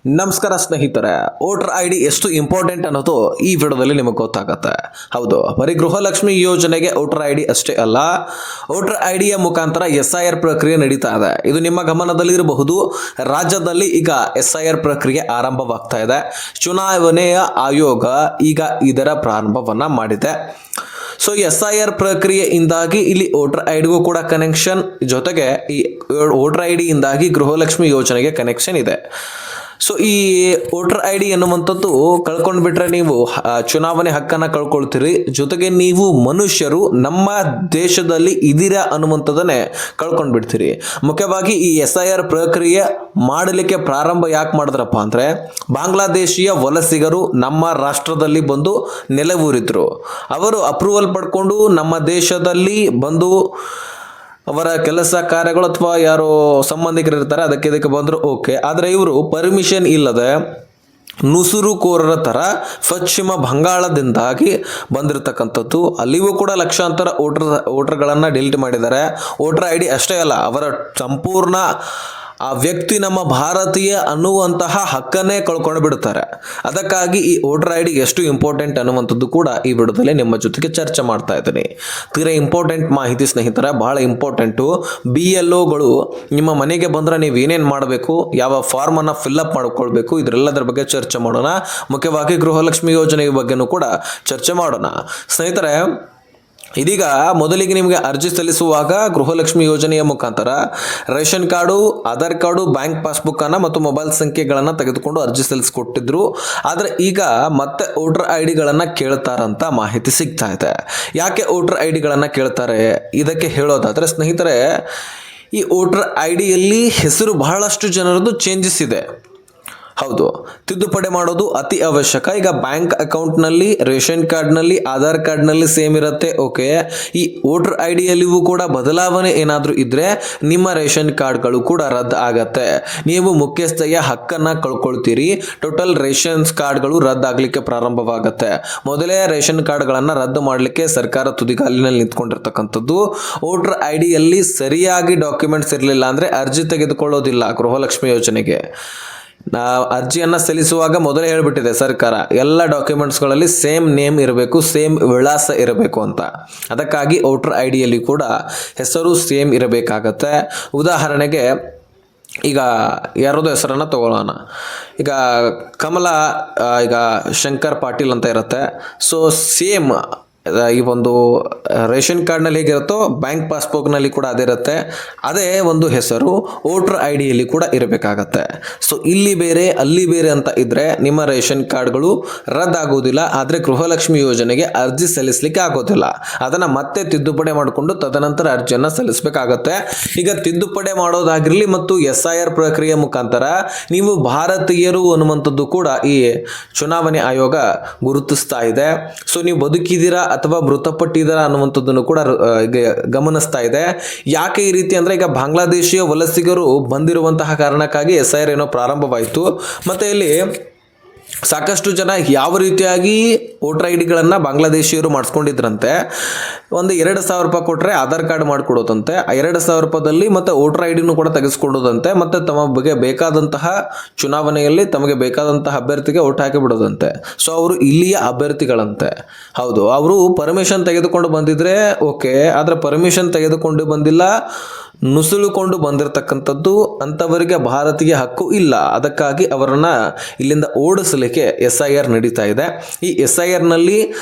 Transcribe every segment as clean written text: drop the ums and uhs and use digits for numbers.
ನಮಸ್ಕಾರ ಸ್ನೇಹಿತರೆ, voter I D ಎಷ್ಟು ಇಂಪಾರ್ಟೆಂಟ್ ಅನ್ನೋದು ಈ ವಿಡಿಯೋದಲ್ಲಿ ನಿಮಗೆ ಗೊತ್ತಾಗುತ್ತೆ. ಹೌದು, ಬರೀ ಗೃಹಲಕ್ಷ್ಮಿ ಯೋಜನೆಗೆ ವೋಟರ್ ಐ ಡಿ ಅಷ್ಟೇ ಅಲ್ಲ, ವೋಟರ್ ಐ ಡಿಯ ಮುಖಾಂತರ SIR ಪ್ರಕ್ರಿಯೆ ನಡೀತಾ ಇದೆ. ಇದು ನಿಮ್ಮ ಗಮನದಲ್ಲಿರಬಹುದು. ರಾಜ್ಯದಲ್ಲಿ ಈಗ SIR ಪ್ರಕ್ರಿಯೆ ಆರಂಭವಾಗ್ತಾ ಇದೆ. ಚುನಾವಣೆಯ ಆಯೋಗ ಈಗ ಇದರ ಪ್ರಾರಂಭವನ್ನ ಮಾಡಿದೆ. ಸೊ SIR ಪ್ರಕ್ರಿಯೆಯಿಂದಾಗಿ ಇಲ್ಲಿ ವೋಟರ್ ಐ ಡಿಗೂ ಕೂಡ ಕನೆಕ್ಷನ್, ಜೊತೆಗೆ ಈ ವೋಟರ್ ಐ ಡಿಯಿಂದಾಗಿ ಗೃಹಲಕ್ಷ್ಮಿ ಯೋಜನೆಗೆ ಕನೆಕ್ಷನ್ ಇದೆ. ಸೊ ಈ ವೋಟರ್ ಐ ಡಿ ಎನ್ನುವಂಥದ್ದು ಕಳ್ಕೊಂಡು ಬಿಟ್ರೆ ನೀವು ಚುನಾವಣೆ ಹಕ್ಕನ್ನು ಕಳ್ಕೊಳ್ತೀರಿ, ಜೊತೆಗೆ ನೀವು ಮನುಷ್ಯರು ನಮ್ಮ ದೇಶದಲ್ಲಿ ಇದ್ದೀರಾ ಅನ್ನುವಂಥದ್ದನ್ನೇ ಕಳ್ಕೊಂಡು ಬಿಡ್ತೀರಿ. ಮುಖ್ಯವಾಗಿ ಈ SIR ಪ್ರಕ್ರಿಯೆ ಮಾಡಲಿಕ್ಕೆ ಪ್ರಾರಂಭ ಯಾಕೆ ಮಾಡಿದ್ರಪ್ಪ ಅಂದರೆ, ಬಾಂಗ್ಲಾದೇಶಿಯ ವಲಸಿಗರು ನಮ್ಮ ರಾಷ್ಟ್ರದಲ್ಲಿ ಬಂದು ನೆಲೆಯೂರಿದ್ರು. ಅವರು ಅಪ್ರೂವಲ್ ಪಡ್ಕೊಂಡು ನಮ್ಮ ದೇಶದಲ್ಲಿ ಬಂದು ಅವರ ಕೆಲಸ ಕಾರ್ಯಗಳು ಅಥವಾ ಯಾರೋ ಸಂಬಂಧಿಕರು ಇರ್ತಾರೆ, ಇದಕ್ಕೆ ಬಂದರು, ಓಕೆ. ಆದರೆ ಇವರು ಪರ್ಮಿಷನ್ ಇಲ್ಲದೆ ನುಸುರುಕೋರರ ಥರ ಪಶ್ಚಿಮ ಬಂಗಾಳದಿಂದಾಗಿ ಬಂದಿರತಕ್ಕಂಥದ್ದು. ಅಲ್ಲಿಯೂ ಕೂಡ ಲಕ್ಷಾಂತರ ವೋಟರ್ಗಳನ್ನು ಡಿಲೀಟ್ ಮಾಡಿದ್ದಾರೆ. ವೋಟರ್ ಐ ಡಿ ಅಷ್ಟೇ ಅಲ್ಲ, ಅವರ ಸಂಪೂರ್ಣ ಆ ವ್ಯಕ್ತಿ ನಮ್ಮ ಭಾರತೀಯ ಅನ್ನುವಂತಹ ಹಕ್ಕನ್ನೇ ಕಳ್ಕೊಂಡು ಬಿಡುತ್ತಾರೆ. ಅದಕ್ಕಾಗಿ ಈ ವೋಟರ್ ಐ ಡಿ ಎಷ್ಟು ಇಂಪಾರ್ಟೆಂಟ್ ಅನ್ನುವಂಥದ್ದು ಕೂಡ ಈ ವಿಡಿಯೋದಲ್ಲಿ ನಿಮ್ಮ ಜೊತೆಗೆ ಚರ್ಚೆ ಮಾಡ್ತಾ ಇದ್ದೀನಿ. ತೀರಾ ಇಂಪಾರ್ಟೆಂಟ್ ಮಾಹಿತಿ ಸ್ನೇಹಿತರೆ, ಬಹಳ ಇಂಪಾರ್ಟೆಂಟು. BLOಗಳು ನಿಮ್ಮ ಮನೆಗೆ ಬಂದರೆ ನೀವು ಏನೇನು ಮಾಡಬೇಕು, ಯಾವ ಫಾರ್ಮನ್ನು ಫಿಲ್ಅಪ್ ಮಾಡ್ಕೊಳ್ಬೇಕು, ಇದರೆಲ್ಲದರ ಬಗ್ಗೆ ಚರ್ಚೆ ಮಾಡೋಣ. ಮುಖ್ಯವಾಗಿ ಗೃಹಲಕ್ಷ್ಮಿ ಯೋಜನೆಯ ಬಗ್ಗೆನೂ ಕೂಡ ಚರ್ಚೆ ಮಾಡೋಣ ಸ್ನೇಹಿತರೆ. ಇದೀಗ ಮೊದಲಿಗೆ ನಿಮಗೆ ಅರ್ಜಿ ಸಲ್ಲಿಸುವಾಗ ಗೃಹಲಕ್ಷ್ಮಿ ಯೋಜನೆಯ ಮುಖಾಂತರ ration card, Aadhaar card, bank ಪಾಸ್ಬುಕ್ಕನ್ನು ಮತ್ತು ಮೊಬೈಲ್ ಸಂಖ್ಯೆಗಳನ್ನು ತೆಗೆದುಕೊಂಡು ಅರ್ಜಿ ಸಲ್ಲಿಸಿಕೊಟ್ಟಿದ್ರು. ಆದರೆ ಈಗ ಮತ್ತೆ ವೋಟರ್ ಐ ಡಿಗಳನ್ನು ಕೇಳ್ತಾರಂತ ಮಾಹಿತಿ ಸಿಗ್ತಾ ಇದೆ. ಯಾಕೆ ವೋಟರ್ ಐ ಡಿಗಳನ್ನು ಕೇಳ್ತಾರೆ ಇದಕ್ಕೆ ಹೇಳೋದಾದರೆ ಸ್ನೇಹಿತರೆ, ಈ ವೋಟರ್ ಐ ಡಿಯಲ್ಲಿ ಹೆಸರು ಬಹಳಷ್ಟು ಜನರದ್ದು ಚೇಂಜಸ್ ಇದೆ. ಹೌದು, ತಿದ್ದುಪಡಿ ಮಾಡೋದು ಅತಿ ಅವಶ್ಯಕ. ಈಗ ಬ್ಯಾಂಕ್ ಅಕೌಂಟ್ನಲ್ಲಿ, ರೇಷನ್ ಕಾರ್ಡ್ನಲ್ಲಿ, ಆಧಾರ್ ಕಾರ್ಡ್ನಲ್ಲಿ ಸೇಮ್ ಇರುತ್ತೆ, ಓಕೆ. ಈ ವೋಟರ್ ಐ ಡಿಯಲ್ಲಿಯೂ ಕೂಡ ಬದಲಾವಣೆ ಏನಾದರೂ ಇದ್ದರೆ ನಿಮ್ಮ ರೇಷನ್ ಕಾರ್ಡ್ಗಳು ಕೂಡ ರದ್ದು ಆಗತ್ತೆ. ನೀವು ಮುಖ್ಯಸ್ಥೆಯ ಹಕ್ಕನ್ನು ಕಳ್ಕೊಳ್ತೀರಿ. ಟೋಟಲ್ ರೇಷನ್ಸ್ ಕಾರ್ಡ್ಗಳು ರದ್ದಾಗಲಿಕ್ಕೆ ಪ್ರಾರಂಭವಾಗುತ್ತೆ. ಮೊದಲೇ ರೇಷನ್ ಕಾರ್ಡ್ಗಳನ್ನು ರದ್ದು ಮಾಡಲಿಕ್ಕೆ ಸರ್ಕಾರ ತುದಿಗಾಲಿನಲ್ಲಿ ನಿಂತ್ಕೊಂಡಿರ್ತಕ್ಕಂಥದ್ದು. ವೋಟರ್ ಐ ಡಿಯಲ್ಲಿ ಸರಿಯಾಗಿ ಡಾಕ್ಯುಮೆಂಟ್ಸ್ ಇರಲಿಲ್ಲ ಅಂದರೆ ಅರ್ಜಿ ತೆಗೆದುಕೊಳ್ಳೋದಿಲ್ಲ ಗೃಹಲಕ್ಷ್ಮಿ ಯೋಜನೆಗೆ. ಅರ್ಜಿಯನ್ನು ಸಲ್ಲಿಸುವಾಗ ಮೊದಲೇ ಹೇಳಿಬಿಟ್ಟಿದೆ ಸರ್ಕಾರ, ಎಲ್ಲ ಡಾಕ್ಯುಮೆಂಟ್ಸ್ಗಳಲ್ಲಿ ಸೇಮ್ ನೇಮ್ ಇರಬೇಕು, ಸೇಮ್ ವಿಳಾಸ ಇರಬೇಕು ಅಂತ. ಅದಕ್ಕಾಗಿ ವೋಟರ್ ಐ ಡಿಯಲ್ಲಿ ಕೂಡ ಹೆಸರು ಸೇಮ್ ಇರಬೇಕಾಗತ್ತೆ. ಉದಾಹರಣೆಗೆ ಈಗ ಯಾರದು ಹೆಸರನ್ನು ತಗೊಳ್ಳೋಣ. ಈಗ ಕಮಲಾ, ಈಗ ಶಂಕರ್ ಪಾಟೀಲ್ ಅಂತ ಇರುತ್ತೆ. ಸೊ ಸೇಮ್ ಈ ಒಂದು ರೇಷನ್ ಕಾರ್ಡ್ನಲ್ಲಿ ಹೇಗಿರುತ್ತೋ ಬ್ಯಾಂಕ್ ಪಾಸ್ಬುಕ್ನಲ್ಲಿ ಕೂಡ ಅದೇ ಇರುತ್ತೆ. ಅದೇ ಒಂದು ಹೆಸರು ವೋಟರ್ ಐ ಡಿಯಲ್ಲಿ ಕೂಡ ಇರಬೇಕಾಗತ್ತೆ. ಸೊ ಇಲ್ಲಿ ಬೇರೆ ಅಲ್ಲಿ ಬೇರೆ ಅಂತ ಇದ್ದರೆ ನಿಮ್ಮ ರೇಷನ್ ಕಾರ್ಡ್ಗಳು ರದ್ದಾಗೋದಿಲ್ಲ. ಆದರೆ ಗೃಹಲಕ್ಷ್ಮಿ ಯೋಜನೆಗೆ ಅರ್ಜಿ ಸಲ್ಲಿಸಲಿಕ್ಕೆ ಆಗೋದಿಲ್ಲ. ಅದನ್ನು ಮತ್ತೆ ತಿದ್ದುಪಡಿ ಮಾಡಿಕೊಂಡು ತದನಂತರ ಅರ್ಜಿಯನ್ನು ಸಲ್ಲಿಸಬೇಕಾಗತ್ತೆ. ಈಗ ತಿದ್ದುಪಡಿ ಮಾಡೋದಾಗಿರಲಿ ಮತ್ತು SIR ಪ್ರಕ್ರಿಯೆ ಮುಖಾಂತರ ನೀವು ಭಾರತೀಯರು ಅನ್ನುವಂಥದ್ದು ಕೂಡ ಈ ಚುನಾವಣೆ ಆಯೋಗ ಗುರುತಿಸ್ತಾ ಇದೆ. ಸೊ ನೀವು ಬದುಕಿದ್ದೀರಾ ಅಥವಾ ಮೃತಪಟ್ಟಿದ್ದೀರಾ ಅನ್ನುವಂಥದ್ದನ್ನು ಕೂಡ ಗಮನಿಸ್ತಾ ಇದೆ. ಯಾಕೆ ಈ ರೀತಿ ಅಂದರೆ, ಈಗ ಬಾಂಗ್ಲಾದೇಶಿಯ ವಲಸಿಗರು ಬಂದಿರುವಂತಹ ಕಾರಣಕ್ಕಾಗಿ SIR ಏನೋ ಪ್ರಾರಂಭವಾಯಿತು. ಮತ್ತು ಇಲ್ಲಿ ಸಾಕಷ್ಟು ಜನ ಯಾವ ರೀತಿಯಾಗಿ ವೋಟರ್ ಐ ಡಿಗಳನ್ನು ಬಾಂಗ್ಲಾದೇಶಿಯರು ಮಾಡಿಸ್ಕೊಂಡಿದ್ರಂತೆ. ಒಂದು 2,000 ರೂಪಾಯಿ ಕೊಟ್ಟರೆ ಆಧಾರ್ ಕಾರ್ಡ್ ಮಾಡಿಕೊಡೋದಂತೆ, 2,000 ರೂಪಾಯಿದಲ್ಲಿ ಮತ್ತು ವೋಟರ್ ಐ ಡಿನೂ ಕೂಡ ತೆಗೆಸ್ಕೊಡೋದಂತೆ, ಮತ್ತು ತಮ್ಮ ಬಗ್ಗೆ ಬೇಕಾದಂತಹ ಚುನಾವಣೆಯಲ್ಲಿ ತಮಗೆ ಬೇಕಾದಂತಹ ಅಭ್ಯರ್ಥಿಗೆ ಓಟ್ ಹಾಕಿ ಬಿಡೋದಂತೆ. ಸೊ ಅವರು ಇಲ್ಲಿಯ ಅಭ್ಯರ್ಥಿಗಳಂತೆ. ಹೌದು, ಅವರು ಪರ್ಮಿಷನ್ ತೆಗೆದುಕೊಂಡು ಬಂದಿದ್ರೆ ಓಕೆ, ಆದರೆ ಪರ್ಮಿಷನ್ ತೆಗೆದುಕೊಂಡು ಬಂದಿಲ್ಲ, ನುಸುಳುಕೊಂಡು ಬಂದಿರತಕ್ಕಂಥದ್ದು, ಅಂಥವರಿಗೆ ಭಾರತೀಯ ಹಕ್ಕು ಇಲ್ಲ. ಅದಕ್ಕಾಗಿ ಅವರನ್ನು ಇಲ್ಲಿಂದ ಓಡಿಸಲಿಕ್ಕೆ SIR ನಡೀತಾ ಇದೆ. ಈ SIRನಲ್ಲಿ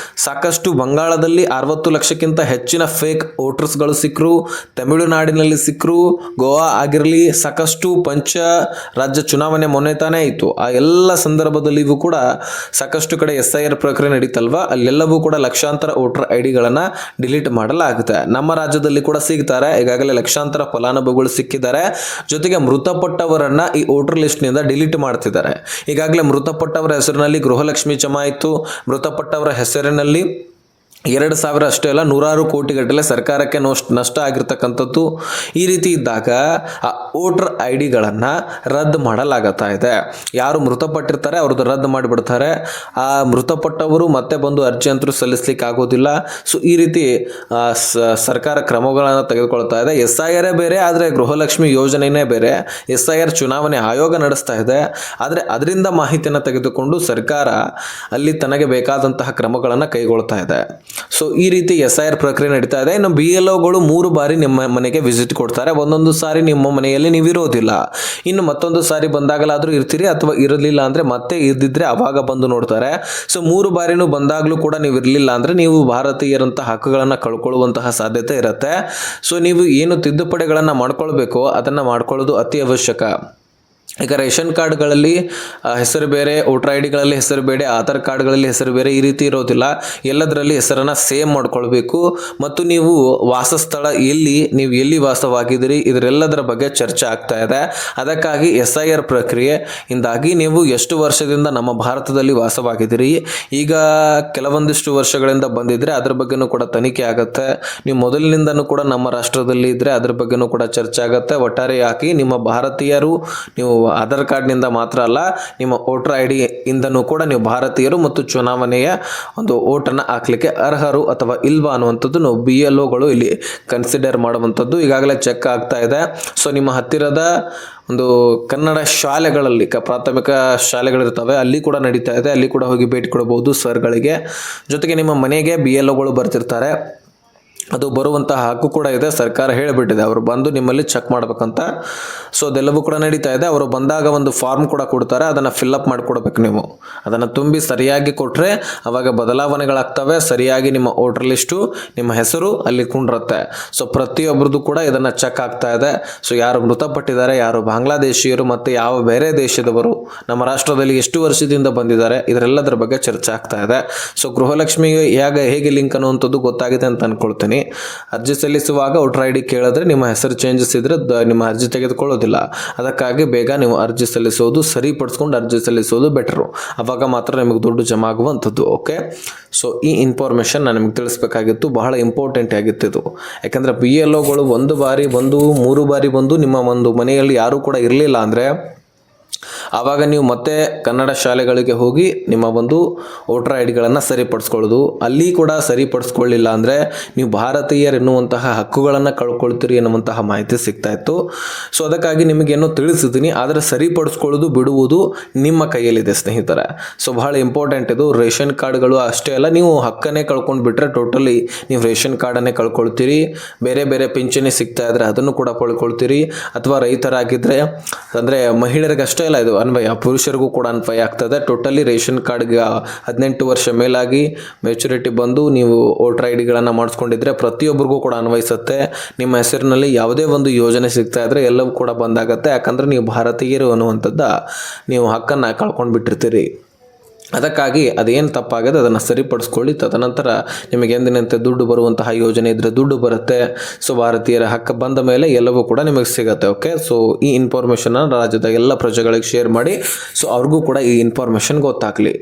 ಸಾಕಷ್ಟು ಬಂಗಾಳದಲ್ಲಿ 60 ಲಕ್ಷಕ್ಕಿಂತ ಹೆಚ್ಚಿನ ಫೇಕ್ ವೋಟರ್ಸ್ಗಳು ಸಿಕ್ಕರು, ತಮಿಳುನಾಡಿನಲ್ಲಿ ಸಿಕ್ಕರು, ಗೋವಾ ಆಗಿರಲಿ, ಸಾಕಷ್ಟು ಪಂಚ ರಾಜ್ಯ ಚುನಾವಣೆ ಮೊನ್ನೆ ತಾನೇ ಇತ್ತು. ಆ ಎಲ್ಲ ಸಂದರ್ಭದಲ್ಲಿಯೂ ಕೂಡ ಸಾಕಷ್ಟು ಕಡೆ SIR ಪ್ರಕ್ರಿಯೆ ನಡೀತಲ್ವ, ಅಲ್ಲೆಲ್ಲವೂ ಕೂಡ ಲಕ್ಷಾಂತರ ವೋಟರ್ ಐ ಡಿಗಳನ್ನು ಡಿಲೀಟ್ ಮಾಡಲಾಗುತ್ತೆ. ನಮ್ಮ ರಾಜ್ಯದಲ್ಲಿ ಕೂಡ ಸಿಗ್ತಾರೆ. ಈಗಾಗಲೇ ಲಕ್ಷಾಂತರ ಫಲಾನುಭವಿಗಳು ಸಿಕ್ಕಿದ್ದಾರೆ. ಜೊತೆಗೆ ಮೃತಪಟ್ಟವರನ್ನ ಈ ವೋಟರ್ ಲಿಸ್ಟ್ನಿಂದ ಡಿಲೀಟ್ ಮಾಡ್ತಿದ್ದಾರೆ. ಈಗಾಗಲೇ ಮೃತಪಟ್ಟವರ ಹೆಸರಿನಲ್ಲಿ ಗೃಹಲಕ್ಷ್ಮಿ ಜಮಾ ಇತ್ತು, ಮೃತಪಟ್ಟವರ ಹೆಸರಿನಲ್ಲಿ 2,000 ಅಷ್ಟೇ ಅಲ್ಲ, ನೂರಾರು ಕೋಟಿಗಟ್ಟಲೆ ಸರ್ಕಾರಕ್ಕೆ ನಷ್ಟ ಆಗಿರ್ತಕ್ಕಂಥದ್ದು. ಈ ರೀತಿ ಇದ್ದಾಗ ಆ ವೋಟರ್ ಐ ಡಿಗಳನ್ನು ರದ್ದು ಮಾಡಲಾಗುತ್ತಾ ಇದೆ. ಯಾರು ಮೃತಪಟ್ಟಿರ್ತಾರೆ ಅವ್ರದ್ದು ರದ್ದು ಮಾಡಿಬಿಡ್ತಾರೆ. ಆ ಮೃತಪಟ್ಟವರು ಮತ್ತೆ ಬಂದು ಅರ್ಜಿ ಅಂತೂ ಸಲ್ಲಿಸ್ಲಿಕ್ಕೆ ಆಗೋದಿಲ್ಲ. ಸೊ ಈ ರೀತಿ ಸರ್ಕಾರ ಕ್ರಮಗಳನ್ನು ತೆಗೆದುಕೊಳ್ತಾ ಇದೆ. SIR ಬೇರೆ, ಆದರೆ ಗೃಹಲಕ್ಷ್ಮಿ ಯೋಜನೆಯೇ ಬೇರೆ. SIR ಚುನಾವಣೆ ಆಯೋಗ ನಡೆಸ್ತಾ ಇದೆ, ಆದರೆ ಅದರಿಂದ ಮಾಹಿತಿಯನ್ನು ತೆಗೆದುಕೊಂಡು ಸರ್ಕಾರ ಅಲ್ಲಿ ತನಗೆ ಬೇಕಾದಂತಹ ಕ್ರಮಗಳನ್ನು ಕೈಗೊಳ್ತಾ ಇದೆ. ಸೊ ಈ ರೀತಿ SIR ಪ್ರಕ್ರಿಯೆ ನಡೀತಾ ಇದೆ. ಇನ್ನು BLOಗಳು 3 ಬಾರಿ ನಿಮ್ಮ ಮನೆಗೆ ವಿಸಿಟ್ ಕೊಡ್ತಾರೆ. ಒಂದೊಂದು ಸಾರಿ ನಿಮ್ಮ ಮನೆಯಲ್ಲಿ ನೀವು ಇರೋದಿಲ್ಲ, ಇನ್ನು ಮತ್ತೊಂದು ಸಾರಿ ಬಂದಾಗಲಾದರೂ ಇರ್ತೀರಿ, ಅಥವಾ ಇರಲಿಲ್ಲ ಅಂದರೆ ಮತ್ತೆ ಇದ್ದಿದ್ರೆ ಅವಾಗ ಬಂದು ನೋಡ್ತಾರೆ. ಸೊ 3 ಬಾರಿನೂ ಬಂದಾಗಲೂ ಕೂಡ ನೀವು ಇರಲಿಲ್ಲ ಅಂದರೆ ನೀವು ಭಾರತೀಯರಂತಹ ಹಕ್ಕುಗಳನ್ನು ಕಳ್ಕೊಳ್ಳುವಂತಹ ಸಾಧ್ಯತೆ ಇರುತ್ತೆ. ಸೊ ನೀವು ಏನು ತಿದ್ದುಪಡಿಗಳನ್ನು ಮಾಡ್ಕೊಳ್ಬೇಕು ಅದನ್ನು ಮಾಡ್ಕೊಳ್ಳೋದು ಅತಿ ಅವಶ್ಯಕ. ಈಗ ರೇಷನ್ ಕಾರ್ಡ್ಗಳಲ್ಲಿ ಹೆಸರು ಬೇರೆ, ವೋಟರ್ ಐ ಡಿಗಳಲ್ಲಿ ಹೆಸರು ಬೇರೆ, ಆಧಾರ್ ಕಾರ್ಡ್ಗಳಲ್ಲಿ ಹೆಸರು ಬೇರೆ, ಈ ರೀತಿ ಇರೋದಿಲ್ಲ. ಎಲ್ಲದರಲ್ಲಿ ಹೆಸರನ್ನು ಸೇಮ್ ಮಾಡ್ಕೊಳ್ಬೇಕು. ಮತ್ತು ನೀವು ವಾಸಸ್ಥಳ ನೀವು ಎಲ್ಲಿ ವಾಸವಾಗಿದ್ದೀರಿ ಇದರೆಲ್ಲದರ ಬಗ್ಗೆ ಚರ್ಚೆ ಆಗ್ತಾ ಇದೆ. ಅದಕ್ಕಾಗಿ SIR ಪ್ರಕ್ರಿಯೆಯಿಂದಾಗಿ ನೀವು ಎಷ್ಟು ವರ್ಷದಿಂದ ನಮ್ಮ ಭಾರತದಲ್ಲಿ ವಾಸವಾಗಿದ್ದೀರಿ, ಈಗ ಕೆಲವೊಂದಿಷ್ಟು ವರ್ಷಗಳಿಂದ ಬಂದಿದ್ದರೆ ಅದ್ರ ಬಗ್ಗೆನೂ ಕೂಡ ತನಿಖೆ ಆಗುತ್ತೆ. ನೀವು ಮೊದಲಿನಿಂದನೂ ಕೂಡ ನಮ್ಮ ರಾಷ್ಟ್ರದಲ್ಲಿ ಇದ್ದರೆ ಅದ್ರ ಬಗ್ಗೆನೂ ಕೂಡ ಚರ್ಚೆ ಆಗುತ್ತೆ. ಒಟ್ಟಾರೆಯಾಗಿ ನಿಮ್ಮ ಭಾರತೀಯರು, ನೀವು ಆಧಾರ್ ಕಾರ್ಡ್ನಿಂದ ಮಾತ್ರ ಅಲ್ಲ, ನಿಮ್ಮ ವೋಟರ್ ಐ ಡಿ ಇಂದನೂ ಕೂಡ ನೀವು ಭಾರತೀಯರು ಮತ್ತು ಚುನಾವಣೆಯ ಒಂದು ವೋಟನ್ನು ಹಾಕ್ಲಿಕ್ಕೆ ಅರ್ಹರು ಅಥವಾ ಇಲ್ವಾ ಅನ್ನುವಂಥದ್ದು ನಾವು BLOಗಳು ಇಲ್ಲಿ ಕನ್ಸಿಡರ್ ಮಾಡುವಂಥದ್ದು ಈಗಾಗಲೇ ಚೆಕ್ ಆಗ್ತಾ ಇದೆ. ಸೊ ನಿಮ್ಮ ಹತ್ತಿರದ ಒಂದು ಕನ್ನಡ ಶಾಲೆಗಳಲ್ಲಿ, ಪ್ರಾಥಮಿಕ ಶಾಲೆಗಳಿರ್ತವೆ, ಅಲ್ಲಿ ಕೂಡ ನಡೀತಾ ಇದೆ. ಅಲ್ಲಿ ಕೂಡ ಹೋಗಿ ಭೇಟಿ ಕೊಡಬಹುದು ಸರ್ಗಳಿಗೆ. ಜೊತೆಗೆ ನಿಮ್ಮ ಮನೆಗೆ BLOಗಳು ಬರ್ತಿರ್ತಾರೆ. ಅದು ಬರುವಂತಹ ಹಕ್ಕು ಕೂಡ ಇದೆ, ಸರ್ಕಾರ ಹೇಳಿಬಿಟ್ಟಿದೆ ಅವರು ಬಂದು ನಿಮ್ಮಲ್ಲಿ ಚೆಕ್ ಮಾಡಬೇಕಂತ. ಸೊ ಅದೆಲ್ಲವೂ ಕೂಡ ನಡೀತಾ ಇದೆ. ಅವರು ಬಂದಾಗ ಒಂದು ಫಾರ್ಮ್ ಕೂಡ ಕೊಡ್ತಾರೆ, ಅದನ್ನು ಫಿಲ್ಅಪ್ ಮಾಡಿಕೊಡ್ಬೇಕು. ನೀವು ಅದನ್ನು ತುಂಬಿ ಸರಿಯಾಗಿ ಕೊಟ್ಟರೆ ಅವಾಗ ಬದಲಾವಣೆಗಳಾಗ್ತವೆ. ಸರಿಯಾಗಿ ನಿಮ್ಮ ವೋಟರ್ ಲಿಸ್ಟು, ನಿಮ್ಮ ಹೆಸರು ಅಲ್ಲಿ ಕುಂಡ್ರುತ್ತೆ. ಸೊ ಪ್ರತಿಯೊಬ್ಬರದ್ದು ಕೂಡ ಇದನ್ನು ಚೆಕ್ ಆಗ್ತಾ ಇದೆ. ಸೊ ಯಾರು ಮೃತಪಟ್ಟಿದ್ದಾರೆ, ಯಾರು ಬಾಂಗ್ಲಾದೇಶಿಯರು ಮತ್ತು ಯಾವ ಬೇರೆ ದೇಶದವರು ನಮ್ಮ ರಾಷ್ಟ್ರದಲ್ಲಿ ಎಷ್ಟು ವರ್ಷದಿಂದ ಬಂದಿದ್ದಾರೆ, ಇದರೆಲ್ಲದರ ಬಗ್ಗೆ ಚರ್ಚೆ ಆಗ್ತಾ ಇದೆ. ಸೊ ಗೃಹಲಕ್ಷ್ಮಿಗೆ ಹೇಗೆ ಲಿಂಕ್ ಅನ್ನುವಂಥದ್ದು ಗೊತ್ತಾಗಿದೆ ಅಂತ ಅಂದ್ಕೊಳ್ತೀನಿ. ಅರ್ಜಿ ಸಲ್ಲಿಸುವಾಗ ವೋಟರ್ ಐ ಡಿ ಕೇಳಿದ್ರೆ ನಿಮ್ಮ ಹೆಸರು ಚೇಂಜಸ್ ಇದ್ರೆ ನಿಮ್ಮ ಅರ್ಜಿ ತೆಗೆದುಕೊಳ್ಳೋದಿಲ್ಲ. ಅದಕ್ಕಾಗಿ ಬೇಗ ನೀವು ಅರ್ಜಿ ಸಲ್ಲಿಸೋದು, ಸರಿಪಡಿಸ್ಕೊಂಡು ಅರ್ಜಿ ಸಲ್ಲಿಸೋದು ಬೆಟರು. ಅವಾಗ ಮಾತ್ರ ನಿಮಗೆ ದುಡ್ಡು ಜಮಾ ಆಗುವಂಥದ್ದು. ಓಕೆ, ಸೊ ಈ ಇನ್ಫಾರ್ಮೇಷನ್ ನಾನು ನಿಮಗೆ ತಿಳಿಸ್ಬೇಕಾಗಿತ್ತು, ಬಹಳ ಇಂಪಾರ್ಟೆಂಟ್ ಆಗಿತ್ತು ಇದು. ಯಾಕಂದರೆ BLOಗಳು 1 ಬಾರಿ ಬಂದು 3 ಬಾರಿ ಬಂದು ನಿಮ್ಮ ಒಂದು ಮನೆಯಲ್ಲಿ ಯಾರೂ ಕೂಡ ಇರಲಿಲ್ಲ ಅಂದರೆ ಆವಾಗ ನೀವು ಮತ್ತೆ ಕನ್ನಡ ಶಾಲೆಗಳಿಗೆ ಹೋಗಿ ನಿಮ್ಮ ಒಂದು ವೋಟರ್ ಐ ಡಿಗಳನ್ನು ಸರಿಪಡಿಸ್ಕೊಳ್ಳೋದು. ಅಲ್ಲಿ ಕೂಡ ಸರಿಪಡಿಸ್ಕೊಳ್ಳಿಲ್ಲ ಅಂದರೆ ನೀವು ಭಾರತೀಯರೆನ್ನುವಂತಹ ಹಕ್ಕುಗಳನ್ನು ಕಳ್ಕೊಳ್ತೀರಿ ಎನ್ನುವಂತಹ ಮಾಹಿತಿ ಸಿಗ್ತಾ ಇತ್ತು. ಸೊ ಅದಕ್ಕಾಗಿ ನಿಮಗೇನೋ ತಿಳಿಸಿದ್ದೀನಿ, ಆದರೆ ಸರಿಪಡಿಸ್ಕೊಳ್ಳೋದು ಬಿಡುವುದು ನಿಮ್ಮ ಕೈಯಲ್ಲಿದೆ ಸ್ನೇಹಿತರೆ. ಸೊ ಬಹಳ ಇಂಪಾರ್ಟೆಂಟ್ ಇದು. ರೇಷನ್ ಕಾರ್ಡ್ಗಳು ಅಷ್ಟೇ ಅಲ್ಲ, ನೀವು ಹಕ್ಕನ್ನೇ ಕಳ್ಕೊಂಡು ಬಿಟ್ಟರೆ ಟೋಟಲಿ ನೀವು ರೇಷನ್ ಕಾರ್ಡನ್ನೇ ಕಳ್ಕೊಳ್ತೀರಿ. ಬೇರೆ ಬೇರೆ ಪಿಂಚಣಿ ಸಿಗ್ತಾ ಇದ್ರೆ ಅದನ್ನು ಕೂಡ ಕಳ್ಕೊಳ್ತೀರಿ. ಅಥವಾ ರೈತರಾಗಿದ್ದರೆ, ಅಂದರೆ ಮಹಿಳೆಯರಿಗೆ ಅಷ್ಟೇ ಅಲ್ಲ ಇದು ಅನ್ವಯ, ಪುರುಷರಿಗೂ ಕೂಡ ಅನ್ವಯ ಆಗ್ತದೆ. ಟೋಟಲಿ ರೇಷನ್ ಕಾರ್ಡ್ಗೆ 18 ವರ್ಷ ಮೇಲಾಗಿ ಮೆಚುರಿಟಿ ಬಂದು ನೀವು ವೋಟರ್ ಐ ಡಿಗಳನ್ನು ಮಾಡಿಸ್ಕೊಂಡಿದ್ರೆ ಪ್ರತಿಯೊಬ್ಬರಿಗೂ ಕೂಡ ಅನ್ವಯಿಸುತ್ತೆ. ನಿಮ್ಮ ಹೆಸರಿನಲ್ಲಿ ಯಾವುದೇ ಒಂದು ಯೋಜನೆ ಸಿಗ್ತಾ ಇದ್ರೆ ಎಲ್ಲವೂ ಕೂಡ ಬಂದಾಗತ್ತೆ. ಯಾಕಂದರೆ ನೀವು ಭಾರತೀಯರು ಅನ್ನುವಂಥದ್ದು ನೀವು ಹಕ್ಕನ್ನು ಕಳ್ಕೊಂಡು ಬಿಟ್ಟಿರ್ತೀರಿ. ಅದಕ್ಕಾಗಿ ಅದೇನು ತಪ್ಪಾಗಿದೆ ಅದನ್ನು ಸರಿಪಡಿಸ್ಕೊಳ್ಳಿ. ತದನಂತರ ನಿಮಗೆ ಎಂದಿನಂತೆ ದುಡ್ಡು ಬರುವಂತಹ ಯೋಜನೆ ಇದ್ದರೆ ದುಡ್ಡು ಬರುತ್ತೆ. ಸೊ ಭಾರತೀಯರ ಹಕ್ಕು ಬಂದ ಮೇಲೆ ಎಲ್ಲವೂ ಕೂಡ ನಿಮಗೆ ಸಿಗುತ್ತೆ. ಓಕೆ, ಸೊ ಈ ಇನ್ಫಾರ್ಮೇಷನ್ನ ರಾಜ್ಯದ ಎಲ್ಲ ಪ್ರಜೆಗಳಿಗೆ ಶೇರ್ ಮಾಡಿ. ಸೊ ಅವ್ರಿಗೂ ಕೂಡ ಈ ಇನ್ಫಾರ್ಮೇಷನ್ ಗೊತ್ತಾಗಲಿ.